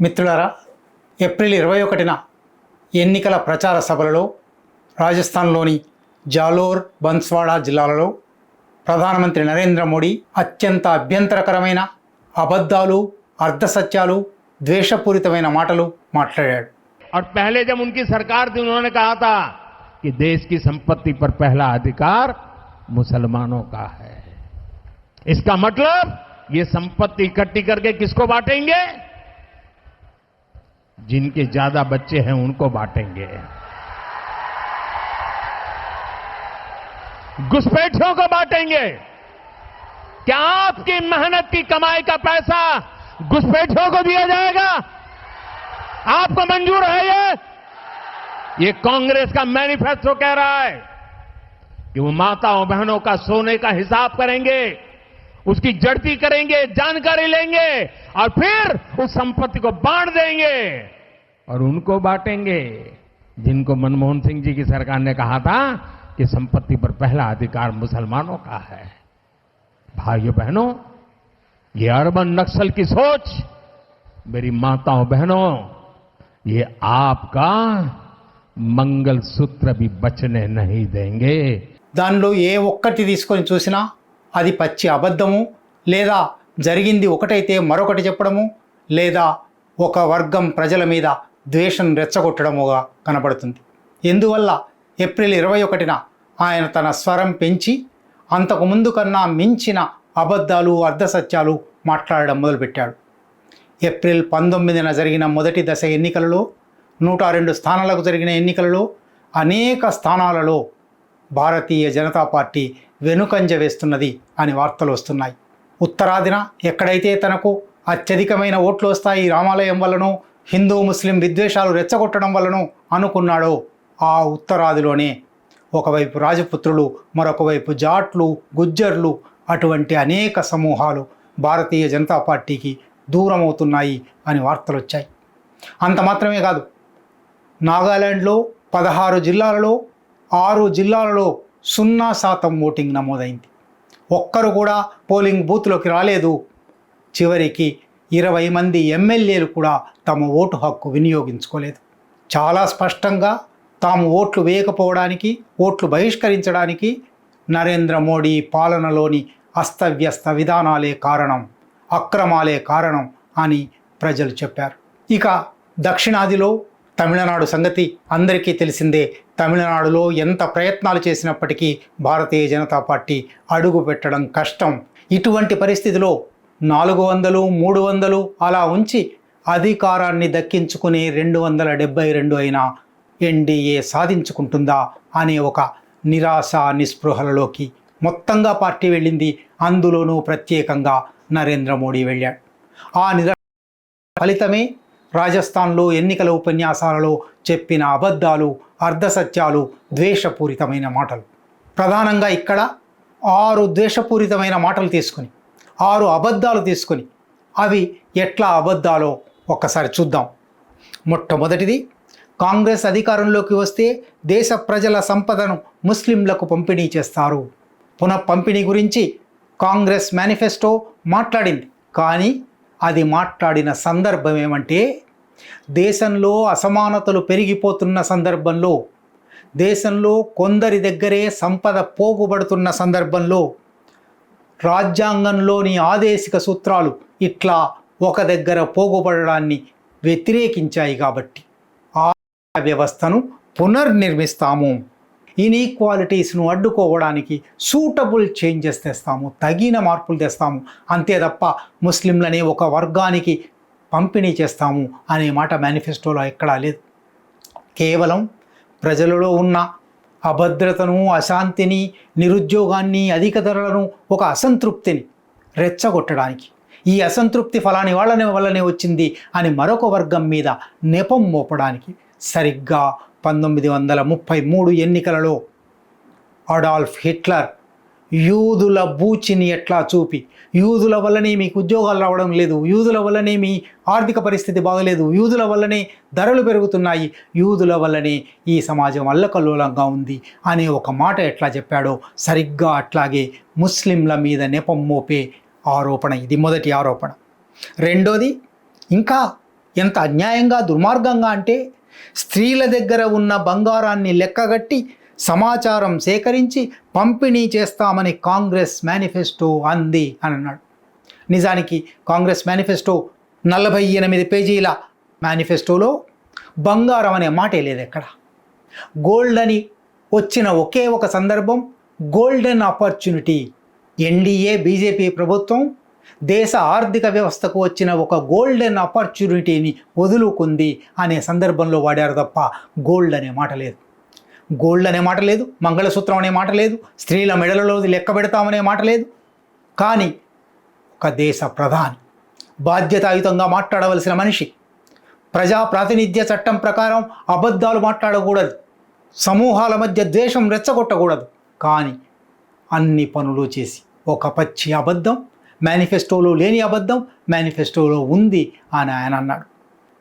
మిత్రులారా, ఏప్రిల్ 21న ఎన్నికల ప్రచార సభలలో రాజస్థాన్లోని జాలోర్, బన్స్వాడా జిల్లాలలో ప్రధానమంత్రి నరేంద్ర మోడీ అత్యంత అభ్యంతరకరమైన అబద్ధాలు, అర్ధసత్యాలు, ద్వేషపూరితమైన మాటలు మాట్లాడాడు. और पहले जब उनकी सरकार थी उन्होंने कहा था कि देश की संपत्ति पर पहला अधिकार मुसलमानों का है. इसका मतलब ये संपत्ति इकट्ठी करके किसको बांटेंगे? जिनके ज्यादा बच्चे हैं उनको बांटेंगे, घुसपैठियों को बांटेंगे. क्या आपकी मेहनत की कमाई का पैसा घुसपैठियों को दिया जाएगा? आपको मंजूर है? ये कांग्रेस का मैनिफेस्टो कह रहा है कि वो माताओं बहनों का सोने का हिसाब करेंगे, उसकी जड़ती करेंगे, जानकारी लेंगे और फिर उस संपत्ति को बांट देंगे. और उनको बांटेंगे जिनको मनमोहन सिंह जी की सरकार ने कहा था कि संपत्ति पर पहला अधिकार मुसलमानों का है. भाइयों बहनों, ये अर्बन नक्सल की सोच, मेरी माताओं बहनों, ये आपका मंगल सूत्र भी बचने नहीं देंगे. దానిలో ఏ ఒక్కటి తీసుకొని చూసినా అది పచ్చి అబద్ధము, లేదా జరిగింది ఒకటైతే మరొకటి చెప్పడము, లేదా ఒక వర్గం ప్రజల మీద ద్వేషం రెచ్చగొట్టడముగా కనబడుతుంది. ఎందువల్ల ఏప్రిల్ 21న ఆయన తన స్వరం పెంచి అంతకు ముందు కన్నా మించిన అబద్ధాలు, అర్ధసత్యాలు మాట్లాడడం మొదలుపెట్టాడు. ఏప్రిల్ 19న జరిగిన మొదటి దశ ఎన్నికలలో 102 స్థానాలకు జరిగిన ఎన్నికలలో అనేక స్థానాలలో భారతీయ జనతా పార్టీ వెనుకంజ వేస్తున్నది అని వార్తలు వస్తున్నాయి. ఉత్తరాదిన ఎక్కడైతే తనకు అత్యధికమైన ఓట్లు వస్తాయి, రామాలయం వల్లనో హిందూ ముస్లిం విద్వేషాలు రెచ్చగొట్టడం వల్లనో అనుకున్నాడో, ఆ ఉత్తరాదిలోనే ఒకవైపు రాజపుత్రులు, మరొక వైపు జాట్లు, గుజ్జర్లు, అటువంటి అనేక సమూహాలు భారతీయ జనతా పార్టీకి దూరం అవుతున్నాయి అని వార్తలు వచ్చాయి. అంత మాత్రమే కాదు, నాగాలాండ్లో 16 జిల్లాలలో 6 జిల్లాలలో 0% ఓటింగ్ నమోదైంది. ఒక్కరు కూడా పోలింగ్ బూత్లోకి రాలేదు. చివరికి 20 మంది ఎమ్మెల్యేలు కూడా తమ ఓటు హక్కు వినియోగించుకోలేదు. చాలా స్పష్టంగా తాము ఓట్లు వేయకపోవడానికి, ఓట్లు బహిష్కరించడానికి నరేంద్ర మోడీ పాలనలోని అస్తవ్యస్త విధానాలే కారణం, అక్రమాలే కారణం అని ప్రజలు చెప్పారు. ఇక దక్షిణాదిలో తమిళనాడు సంగతి అందరికీ తెలిసిందే. తమిళనాడులో ఎంత ప్రయత్నాలు చేసినప్పటికీ భారతీయ జనతా పార్టీ అడుగు పెట్టడం కష్టం. ఇటువంటి పరిస్థితిలో 400, 300 అలా ఉంచి అధికారాన్ని దక్కించుకునే 272 అయినా ఎన్డీఏ సాధించుకుంటుందా అనే ఒక నిరాశ, నిస్పృహలలోకి మొత్తంగా పార్టీ వెళ్ళింది. అందులోనూ ప్రత్యేకంగా నరేంద్ర మోడీ వెళ్ళాడు. ఆ నిరాశ ఫలితమే రాజస్థాన్లో ఎన్నికల ఉపన్యాసాలలో చెప్పిన అబద్ధాలు, అర్ధసత్యాలు, ద్వేషపూరితమైన మాటలు. ప్రధానంగా ఇక్కడ 6 ద్వేషపూరితమైన మాటలు తీసుకొని, 6 అబద్ధాలు తీసుకొని, అవి ఎట్లా అబద్ధాలో ఒక్కసారి చూద్దాం. మొట్టమొదటిది, కాంగ్రెస్ అధికారంలోకి వస్తే దేశ ప్రజల సంపదను ముస్లింలకు పంపిణీ చేస్తారు. పునఃపంపిణీ గురించి కాంగ్రెస్ మేనిఫెస్టో మాట్లాడింది. కానీ అది మాట్లాడిన సందర్భం ఏమంటే, దేశంలో అసమానతలు పెరిగిపోతున్న సందర్భంలో, దేశంలో కొందరి దగ్గరే సంపద పోగుబడుతున్న సందర్భంలో, రాజ్యాంగంలోని ఆదేశిక సూత్రాలు ఇట్లా ఒక దగ్గర పోగుబడడాన్ని వ్యతిరేకించాయి. కాబట్టి ఆ వ్యవస్థను పునర్నిర్మిస్తాము, ఇన్ఈక్వాలిటీస్ను అడ్డుకోవడానికి సూటబుల్ చేంజెస్ తెస్తాము, తగిన మార్పులు తెస్తాము, అంతే తప్ప ముస్లింలనే ఒక వర్గానికి పంపిణీ చేస్తాము అనే మాట మేనిఫెస్టోలో ఎక్కడా లేదు. కేవలం ప్రజలలో ఉన్న అభద్రతను, అశాంతిని, నిరుద్యోగాన్ని, అధిక ధరలను, ఒక అసంతృప్తిని రెచ్చగొట్టడానికి, ఈ అసంతృప్తి ఫలాని వల్లనే వచ్చింది అని మరొక వర్గం మీద నెపం మోపడానికి సరిగ్గా 1933 ఎన్నికలలో అడాల్ఫ్ హిట్లర్ యూదుల బూచిని ఎట్లా చూపి, యూదుల వల్లనే మీకు ఉద్యోగాలు రావడం లేదు, యూదుల వల్లనే మీ ఆర్థిక పరిస్థితి బాగలేదు, యూదుల వల్లనే ధరలు పెరుగుతున్నాయి, యూదుల వల్లనే ఈ సమాజం అల్లకల్లోలంగా ఉంది అనే ఒక మాట ఎట్లా చెప్పాడో సరిగ్గా అట్లాగే ముస్లింల మీద నెపం మోపే ఆరోపణ. ఇది మొదటి ఆరోపణ. రెండోది, ఇంకా ఎంత అన్యాయంగా దుర్మార్గంగా అంటే స్త్రీల దగ్గర ఉన్న బంగారాన్ని లెక్కగట్టి సమాచారం సేకరించి పంపిణీ చేస్తామని కాంగ్రెస్ మేనిఫెస్టో అంది అని అన్నాడు. నిజానికి కాంగ్రెస్ మేనిఫెస్టో 48 పేజీల మేనిఫెస్టోలో బంగారం అనే మాటే లేదు ఎక్కడ. గోల్డ్ అని వచ్చిన ఒకే ఒక సందర్భం గోల్డెన్ ఆపర్చునిటీ. ఎన్డీఏ బీజేపీ ప్రభుత్వం దేశ ఆర్థిక వ్యవస్థకు వచ్చిన ఒక గోల్డెన్ ఆపర్చునిటీని వదులుకుంది అనే సందర్భంలో వాడారు తప్ప గోల్డ్ అనే మాట లేదు. గోల్డ్ అనే మాట లేదు, మంగళసూత్రం అనే మాట లేదు, స్త్రీల మెడలలో లెక్క పెడతామనే మాట లేదు. కానీ ఒక దేశ ప్రధాని, బాధ్యతాయుతంగా మాట్లాడవలసిన మనిషి, ప్రజా ప్రాతినిధ్య చట్టం ప్రకారం అబద్ధాలు మాట్లాడకూడదు, సమూహాల మధ్య ద్వేషం రెచ్చగొట్టకూడదు. కానీ అన్ని పనులు చేసి ఒక పచ్చి అబద్ధం, మేనిఫెస్టోలో లేని అబద్ధం మేనిఫెస్టోలో ఉంది అని ఆయన అన్నాడు.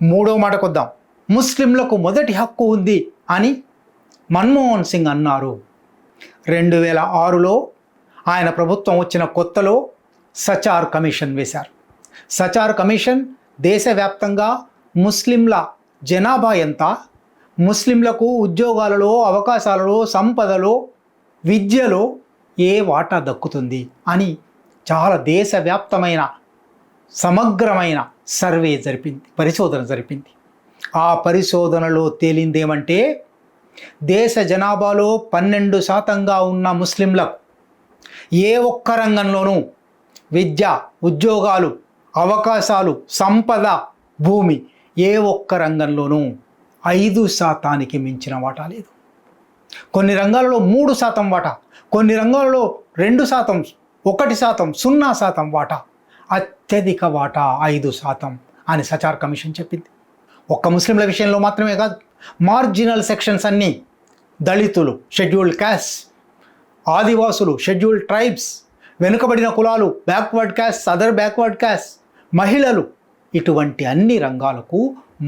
మూడో మాటకొద్దాం. ముస్లింలకు మొదటి హక్కు ఉంది అని మన్మోహన్ సింగ్ అన్నారు. 2006లో ఆయన ప్రభుత్వం వచ్చిన కొత్తలో సచార్ కమిషన్ వేశారు. సచార్ కమిషన్ దేశవ్యాప్తంగా ముస్లింల జనాభా ఎంత, ముస్లింలకు ఉద్యోగాలలో, అవకాశాలలో, సంపదలో, విద్యలో ఏ వాటా దక్కుతుంది అని చాలా దేశవ్యాప్తమైన సమగ్రమైన సర్వే జరిపింది, పరిశోధన జరిపింది. ఆ పరిశోధనలో తేలిందేమంటే దేశ జనాభాలో 12% ఉన్న ముస్లింలకు ఏ ఒక్క రంగంలోనూ విద్య, ఉద్యోగాలు, అవకాశాలు, సంపద, భూమి ఏ ఒక్క రంగంలోనూ 5% మించిన వాటా లేదు. కొన్ని రంగాలలో 3% వాటా, కొన్ని రంగాలలో 2%, 1%, 0% వాటా, అత్యధిక వాటా 5% అని సచార్ కమిషన్ చెప్పింది. ఒక్క ముస్లింల విషయంలో మాత్రమే కాదు, మార్జినల్ సెక్షన్స్ అన్నీ, దళితులు, షెడ్యూల్డ్ క్యాస్ట్, ఆదివాసులు, షెడ్యూల్డ్ ట్రైబ్స్, వెనుకబడిన కులాలు, backward caste, other backward caste, మహిళలు, ఇటువంటి అన్ని రంగాలకు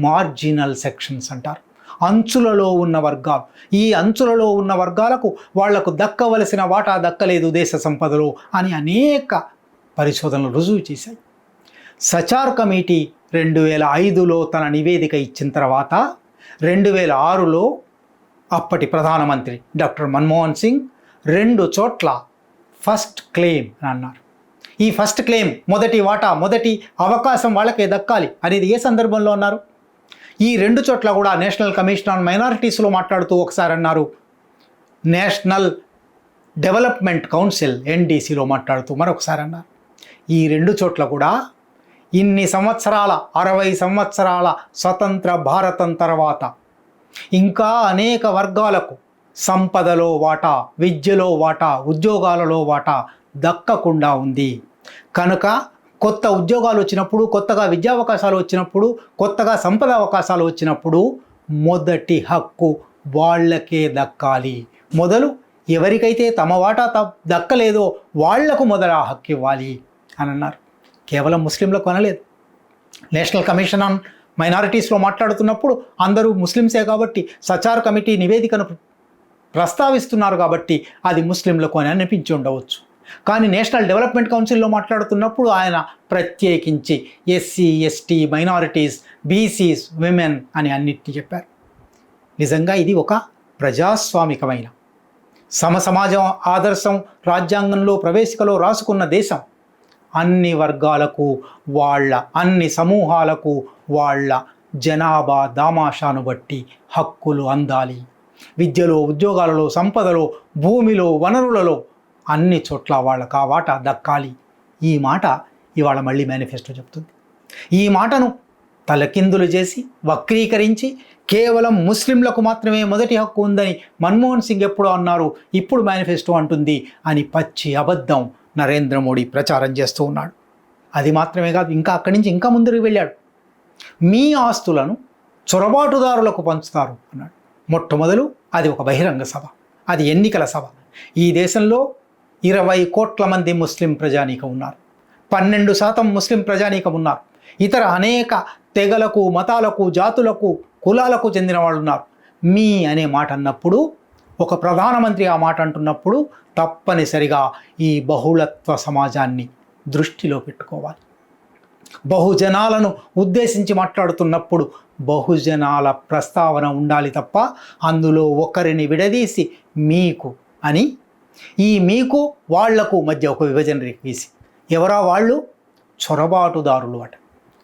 మార్జినల్ సెక్షన్స్ అంటారు. అంచులలో ఉన్న వర్గాలు. ఈ అంచులలో ఉన్న వర్గాలకు వాళ్లకు దక్కవలసిన వాటా దక్కలేదు దేశ సంపదలో అని అనేక పరిశోధనలు రుజువు చేశాయి. సచార్ కమిటీ 2005లో తన నివేదిక ఇచ్చిన తర్వాత 2006లో అప్పటి ప్రధానమంత్రి డాక్టర్ మన్మోహన్ సింగ్ 2 చోట్ల ఫస్ట్ క్లెయిమ్ అని అన్నారు. ఈ ఫస్ట్ క్లెయిమ్, మొదటి వాటా, మొదటి అవకాశం వాళ్ళకే దక్కాలి అనేది ఏ సందర్భంలో అన్నారు? ఈ 2 చోట్ల కూడా నేషనల్ కమిషన్ ఆన్ మైనారిటీస్లో మాట్లాడుతూ ఒకసారి అన్నారు, నేషనల్ డెవలప్మెంట్ కౌన్సిల్ ఎన్డీసీలో మాట్లాడుతూ మరొకసారి అన్నారు. ఈ 2 చోట్ల కూడా ఇన్ని సంవత్సరాల, 60 సంవత్సరాల స్వతంత్ర భారతం తర్వాత ఇంకా అనేక వర్గాలకు సంపదలో వాటా, విద్యలో వాటా, ఉద్యోగాలలో వాటా దక్కకుండా ఉంది. కనుక కొత్త ఉద్యోగాలు వచ్చినప్పుడు, కొత్తగా విద్యావకాశాలు వచ్చినప్పుడు, కొత్తగా సంపద అవకాశాలు వచ్చినప్పుడు మొదటి హక్కు వాళ్ళకే దక్కాలి. మొదలు ఎవరికైతే తమ వాటా దక్కలేదో వాళ్లకు మొదల హక్కు ఇవ్వాలి అని అన్నారు. కేవలం ముస్లింలకు అనలేదు. నేషనల్ కమిషన్ ఆన్ మైనారిటీస్లో మాట్లాడుతున్నప్పుడు అందరూ ముస్లింసే కాబట్టి సచార్ కమిటీ నివేదికను ప్రస్తావిస్తున్నారు కాబట్టి అది ముస్లింలకు అని అనిపించి ఉండవచ్చు. కానీ నేషనల్ డెవలప్మెంట్ కౌన్సిల్లో మాట్లాడుతున్నప్పుడు ఆయన ప్రత్యేకించి SC, ST, minorities, BCs, women అని అన్నిటినీ చెప్పారు. నిజంగా ఇది ఒక ప్రజాస్వామికమైన సమసమాజం ఆదర్శం రాజ్యాంగంలో ప్రవేశికలో రాసుకున్న దేశం. అన్ని వర్గాలకు వాళ్ళ, అన్ని సమూహాలకు వాళ్ళ జనాభా దామాషాను బట్టి హక్కులు అందాలి. విద్యలో, ఉద్యోగాలలో, సంపదలో, భూమిలో, వనరులలో అన్ని చోట్ల వాళ్ళకు ఆ వాటా దక్కాలి. ఈ మాట ఇవాళ మళ్ళీ మేనిఫెస్టో చెప్తుంది. ఈ మాటను తలకిందులు చేసి వక్రీకరించి కేవలం ముస్లింలకు మాత్రమే మొదటి హక్కు ఉందని మన్మోహన్ సింగ్ ఎప్పుడో అన్నారు, ఇప్పుడు మేనిఫెస్టో అంటుంది అని పచ్చి అబద్ధం నరేంద్ర మోడీ ప్రచారం చేస్తూ ఉన్నాడు. అది మాత్రమే కాదు, ఇంకా అక్కడి నుంచి ఇంకా ముందుకు వెళ్ళాడు. మీ ఆస్తులను చొరబాటుదారులకు పంచుతారు అన్నాడు. మొట్టమొదలు అది ఒక బహిరంగ సభ, అది ఎన్నికల సభ. ఈ దేశంలో 20 కోట్ల మంది ముస్లిం ప్రజానీకం ఉన్నారు. 12% ముస్లిం ప్రజానీకం ఉన్నారు. ఇతర అనేక తెగలకు, మతాలకు, జాతులకు, కులాలకు చెందిన వాళ్ళు ఉన్నారు. మీ అనే మాట అన్నప్పుడు, ఒక ప్రధానమంత్రి ఆ మాట అంటున్నప్పుడు తప్పనిసరిగా ఈ బహుళత్వ సమాజాన్ని దృష్టిలో పెట్టుకోవాలి. బహుజనాలను ఉద్దేశించి మాట్లాడుతున్నప్పుడు బహుజనాల ప్రస్తావన ఉండాలి తప్ప అందులో ఒకరిని విడదీసి మీకు అని ఈ మీకు వాళ్లకు మధ్య ఒక విభజన రేఖేసి ఎవరా వాళ్ళు? చొరబాటుదారులు అట.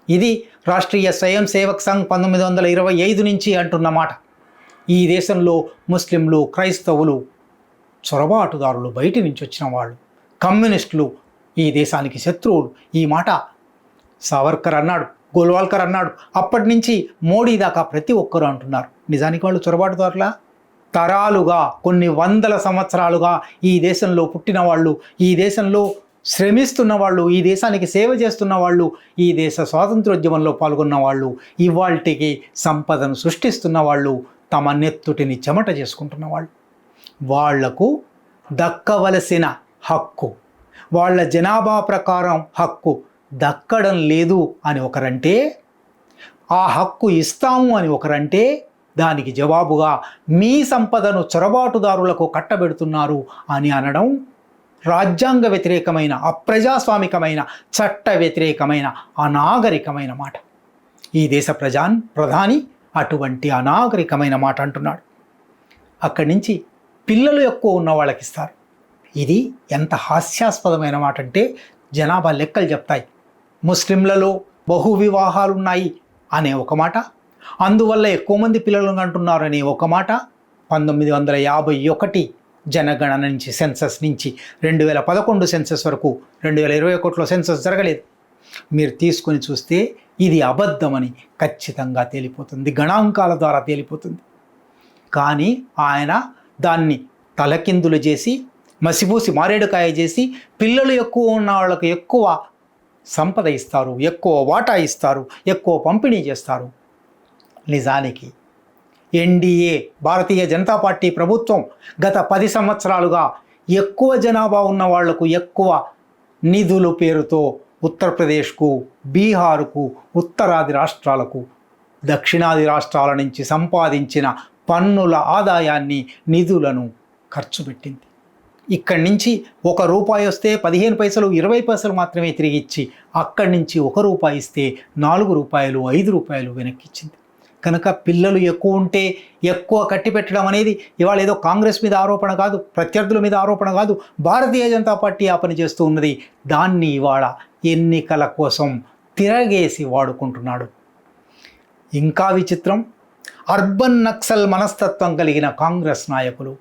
ఇది రాష్ట్రీయ స్వయం సేవక్ సంఘ్ 1925 నుంచి అంటున్నమాట. ఈ దేశంలో ముస్లింలు, క్రైస్తవులు చొరబాటుదారులు, బయటి నుంచి వచ్చిన వాళ్ళు, కమ్యూనిస్టులు ఈ దేశానికి శత్రువులు. ఈ మాట సావర్కర్ అన్నాడు, గోల్వాల్కర్ అన్నాడు. అప్పటి నుంచి మోడీ దాకా ప్రతి ఒక్కరూ అంటున్నారు. నిజానికి వాళ్ళు చొరబాటుదారులా? తరాలుగా, కొన్ని వందల సంవత్సరాలుగా ఈ దేశంలో పుట్టిన వాళ్ళు, ఈ దేశంలో శ్రమిస్తున్న వాళ్ళు, ఈ దేశానికి సేవ చేస్తున్న వాళ్ళు, ఈ దేశ స్వాతంత్రోద్యమంలో పాల్గొన్న వాళ్ళు, ఇవాల్టికి సంపదను సృష్టిస్తున్న వాళ్ళు, తమ నెత్తుటిని చెమట చేసుకుంటున్న వాళ్ళు, వాళ్లకు దక్కవలసిన హక్కు, వాళ్ళ జనాభా ప్రకారం హక్కు దక్కడం లేదు అని ఒకరంటే, ఆ హక్కు ఇస్తాము అని ఒకరంటే, దానికి జవాబుగా మీ సంపదను చొరబాటుదారులకు కట్టబెడుతున్నారు అని అనడం రాజ్యాంగ వ్యతిరేకమైన, అప్రజాస్వామికమైన, చట్ట వ్యతిరేకమైన, అనాగరికమైన మాట. ఈ దేశ ప్రధాని అటువంటి అనాగరికమైన మాట అంటున్నాడు. అక్కడి నుంచి పిల్లలు ఎక్కువ ఉన్న వాళ్ళకి ఇస్తారు. ఇది ఎంత హాస్యాస్పదమైన మాట అంటే జనాభా లెక్కలు చెప్తాయి. ముస్లింలలో బహు వివాహాలు ఉన్నాయి అనే ఒక మాట, అందువల్ల ఎక్కువ మంది పిల్లలను అంటున్నారనే ఒక మాట, 1951 జనగణన నుంచి, సెన్సస్ నుంచి 2011 సెన్సస్ వరకు 2021లో సెన్సస్ జరగలేదు. మీరు తీసుకొని చూస్తే ఇది అబద్ధమని ఖచ్చితంగా తేలిపోతుంది, గణాంకాల ద్వారా తేలిపోతుంది. కానీ ఆయన దాన్ని తలకిందులు చేసి, మసిపూసి మారేడుకాయ చేసి, పిల్లలు ఎక్కువ ఉన్న వాళ్ళకు ఎక్కువ సంపద ఇస్తారు, ఎక్కువ వాటా ఇస్తారు, ఎక్కువ పంపిణీ చేస్తారు. నిజానికి ఎన్డీఏ, భారతీయ జనతా పార్టీ ప్రభుత్వం గత 10 సంవత్సరాలుగా ఎక్కువ జనాభా ఉన్న వాళ్లకు ఎక్కువ నిధుల పేరుతో ఉత్తరప్రదేశ్కు, బీహారుకు, ఉత్తరాది రాష్ట్రాలకు, దక్షిణాది రాష్ట్రాల నుంచి సంపాదించిన పన్నుల ఆదాయాన్ని, నిధులను ఖర్చు పెట్టింది. ఇక్కడి నుంచి ₹1 వస్తే 15 పైసలు, 20 పైసలు మాత్రమే తిరిగి ఇచ్చి, అక్కడి నుంచి ₹1 ఇస్తే ₹4, ₹5 వెనక్కి ఇచ్చింది. కనుక పిల్లలు ఎక్కువ ఉంటే ఎక్కువ కట్టిపెట్టడం అనేది ఇవాళ ఏదో కాంగ్రెస్ మీద ఆరోపణ కాదు, ప్రత్యర్థుల మీద ఆరోపణ కాదు, భారతీయ జనతా పార్టీ ఆ పని చేస్తూ ఉన్నది. దాన్ని ఇవాళ ఎన్నికల కోసం తిరగేసి వాడుకుంటున్నాడు. ఇంకా విచిత్రం, అర్బన్ నక్సల్ మనస్తత్వం కలిగిన కాంగ్రెస్ నాయకులు.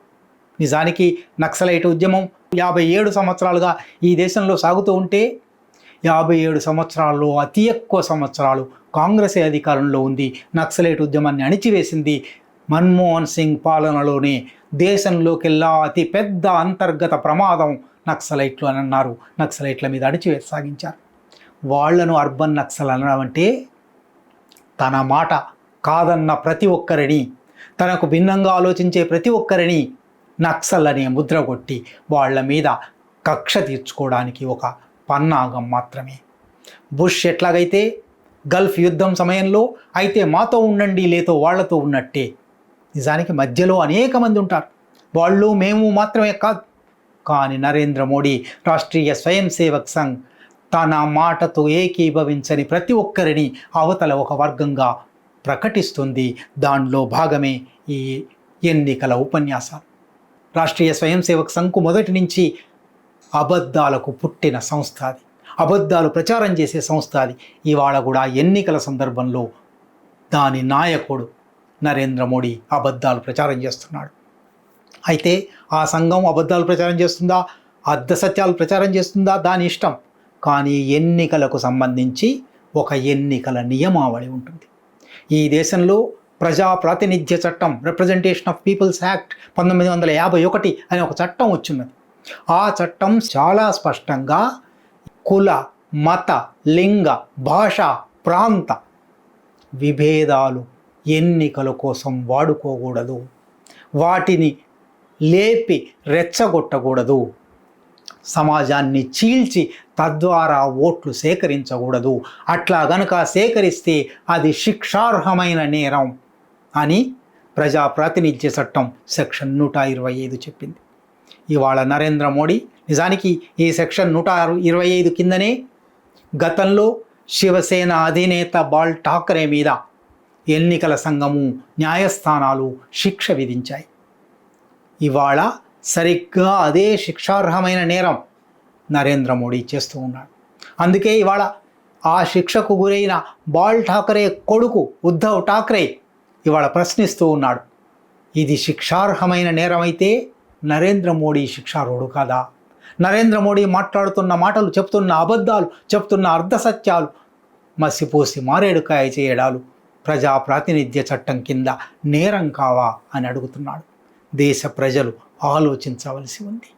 నిజానికి నక్సలైట్ ఉద్యమం 57 సంవత్సరాలుగా ఈ దేశంలో సాగుతూ ఉంటే 57 సంవత్సరాల్లో అతి ఎక్కువ సంవత్సరాలు కాంగ్రెసే అధికారంలో ఉంది, నక్సలైట్ ఉద్యమాన్ని అణిచివేసింది. మన్మోహన్ సింగ్ పాలనలోనే దేశంలోకెల్లా అతి పెద్ద అంతర్గత ప్రమాదం నక్సలైట్లు అని అన్నారు. నక్సలైట్ల మీద అణిచివేసి సాగించారు. వాళ్లను అర్బన్ నక్సల్ అనడం అంటే తన మాట కాదన్న ప్రతి ఒక్కరిని, తనకు భిన్నంగా ఆలోచించే ప్రతి ఒక్కరిని నక్సల్ అనే ముద్ర కొట్టి వాళ్ళ మీద కక్ష తీర్చుకోవడానికి ఒక పన్నాగం మాత్రమే. బుష్ ఎట్లాగైతే గల్ఫ్ యుద్ధం సమయంలో అయితే మాతో ఉండండి, లేతో వాళ్లతో ఉన్నట్టే. నిజానికి మధ్యలో అనేక మంది ఉంటారు, వాళ్ళు మేము మాత్రమే కాదు. కానీ నరేంద్ర మోడీ రాష్ట్రీయ స్వయం సేవక్ సంఘ్ తన మాటతో ఏకీభవించని ప్రతి ఒక్కరిని అవతల ఒక వర్గంగా ప్రకటిస్తుంది. దానిలో భాగమే ఈ ఎన్నికల ఉపన్యాసాలు. రాష్ట్రీయ స్వయం సేవక్ సంఘ్కు మొదటి నుంచి అబద్ధాలకు పుట్టిన సంస్థ అది, అబద్ధాలు ప్రచారం చేసే సంస్థ అది. ఇవాళ కూడా ఎన్నికల సందర్భంలో దాని నాయకుడు నరేంద్ర మోడీ అబద్ధాలు ప్రచారం చేస్తున్నాడు. అయితే ఆ సంఘం అబద్ధాలు ప్రచారం చేస్తుందా, అర్ధసత్యాలు ప్రచారం చేస్తుందా, దాని ఇష్టం. కానీ ఎన్నికలకు సంబంధించి ఒక ఎన్నికల నియమావళి ఉంటుంది. ఈ దేశంలో ప్రజా ప్రాతినిధ్య చట్టం, రిప్రజెంటేషన్ ఆఫ్ పీపుల్స్ యాక్ట్ 1951 అనే ఒక చట్టం వచ్చిన్నది. ఆ చట్టం చాలా స్పష్టంగా కుల, మత, లింగ, భాష, ప్రాంత విభేదాలు ఎన్నికల కోసం వాడుకోకూడదు, వాటిని లేపి రెచ్చగొట్టకూడదు, సమాజాన్ని చీల్చి తద్వారా ఓట్లు సేకరించకూడదు. అట్లా గనక సేకరిస్తే అది శిక్షార్హమైన నేరం అని ప్రజా ప్రాతినిధ్య చట్టం సెక్షన్ 125 చెప్పింది. ఇవాళ నరేంద్ర మోడీ నిజానికి ఈ సెక్షన్ 125 కిందనే గతంలో శివసేన అధినేత బాల్ ఠాకరే మీద ఎన్నికల సంఘము, న్యాయస్థానాలు శిక్ష విధించాయి. ఇవాళ సరిగ్గా అదే శిక్షార్హమైన నేరం నరేంద్ర మోడీ చేస్తూ ఉన్నాడు. అందుకే ఇవాళ ఆ శిక్షకు గురైన బాల్ ఠాకరే కొడుకు ఉద్ధవ్ ఠాకరే ఇవాళ ప్రశ్నిస్తూ ఉన్నాడు, ఇది శిక్షార్హమైన నేరమైతే నరేంద్ర మోడీ శిక్షార్హుడు కాదా? నరేంద్ర మోడీ మాట్లాడుతున్న మాటలు, చెప్తున్న అబద్ధాలు, చెప్తున్న అర్ధసత్యాలు మసిపోసి మారేడుకాయ చేయడాలు ప్రజా ప్రాతినిధ్య చట్టం కింద నేరం కావా అని అడుగుతున్నాడు. దేశ ప్రజలు ఆలోచించవలసి ఉంది.